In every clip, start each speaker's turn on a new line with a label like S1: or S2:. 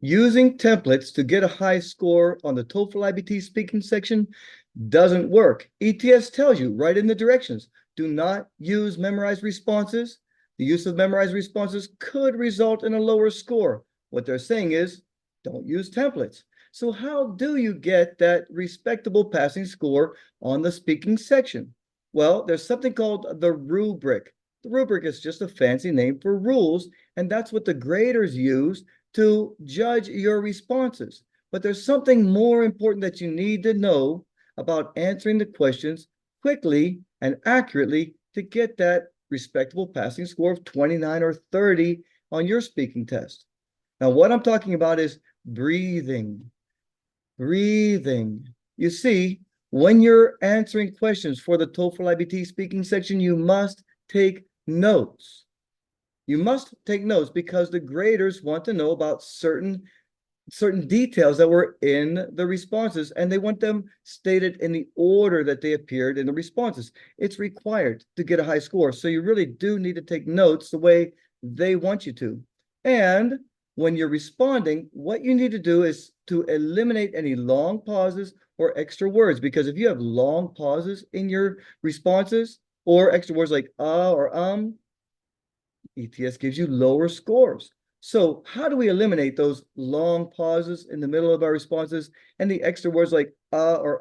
S1: Using templates to get a high score on the TOEFL IBT speaking section doesn't work. ETS tells you right in the directions, do not use memorized responses. The use of memorized responses could result in a lower score. What they're saying is, don't use templates. So how do you get that respectable passing score on the speaking section? Well, there's something called the rubric. The rubric is just a fancy name for rules, and that's what the graders use to judge your responses. But there's something more important that you need to know about answering the questions quickly and accurately to get that respectable passing score of 29 or 30 on your speaking test. Now, what I'm talking about is breathing. Breathing. You see, when you're answering questions for the TOEFL IBT speaking section, you must take notes. You must take notes because the graders want to know about certain details that were in the responses, and they want them stated in the order that they appeared in the responses. It's required to get a high score, so you really do need to take notes the way they want you to. And when you're responding, what you need to do is to eliminate any long pauses or extra words, because if you have long pauses in your responses or extra words like or ETS gives you lower scores. So how do we eliminate those long pauses in the middle of our responses and the extra words like or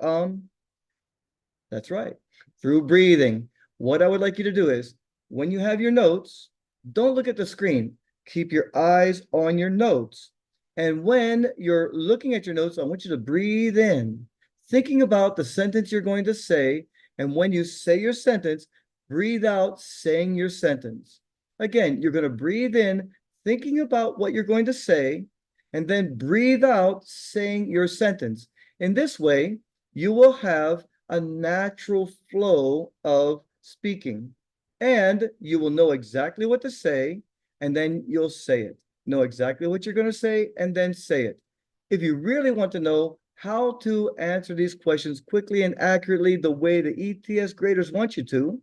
S1: That's right, through breathing. What I would like you to do is, when you have your notes, don't look at the screen. Keep your eyes on your notes. And when you're looking at your notes, I want you to breathe in, thinking about the sentence you're going to say. And when you say your sentence, breathe out saying your sentence. Again, you're going to breathe in, thinking about what you're going to say, and then breathe out saying your sentence. In this way, you will have a natural flow of speaking, and you will know exactly what to say, and then you'll say it. Know exactly what you're going to say, and then say it. If you really want to know how to answer these questions quickly and accurately the way the ETS graders want you to,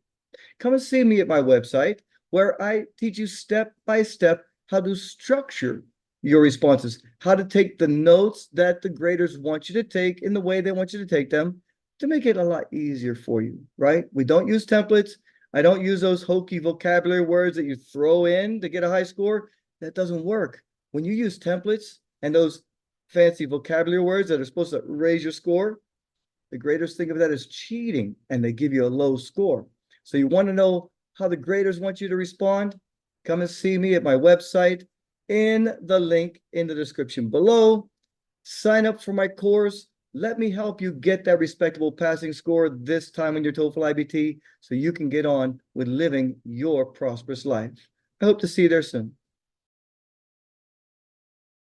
S1: come and see me at my website, where I teach you step by step how to structure your responses, how to take the notes that the graders want you to take in the way they want you to take them to make it a lot easier for you, right? We don't use templates. I don't use those hokey vocabulary words that you throw in to get a high score. That doesn't work. When you use templates and those fancy vocabulary words that are supposed to raise your score, the graders think of that as cheating and they give you a low score. So you want to know how the graders want you to respond? Come and see me at my website in the link in the description below. Sign up for my course. Let me help you get that respectable passing score this time on your TOEFL IBT so you can get on with living your prosperous life. I hope to see you there soon.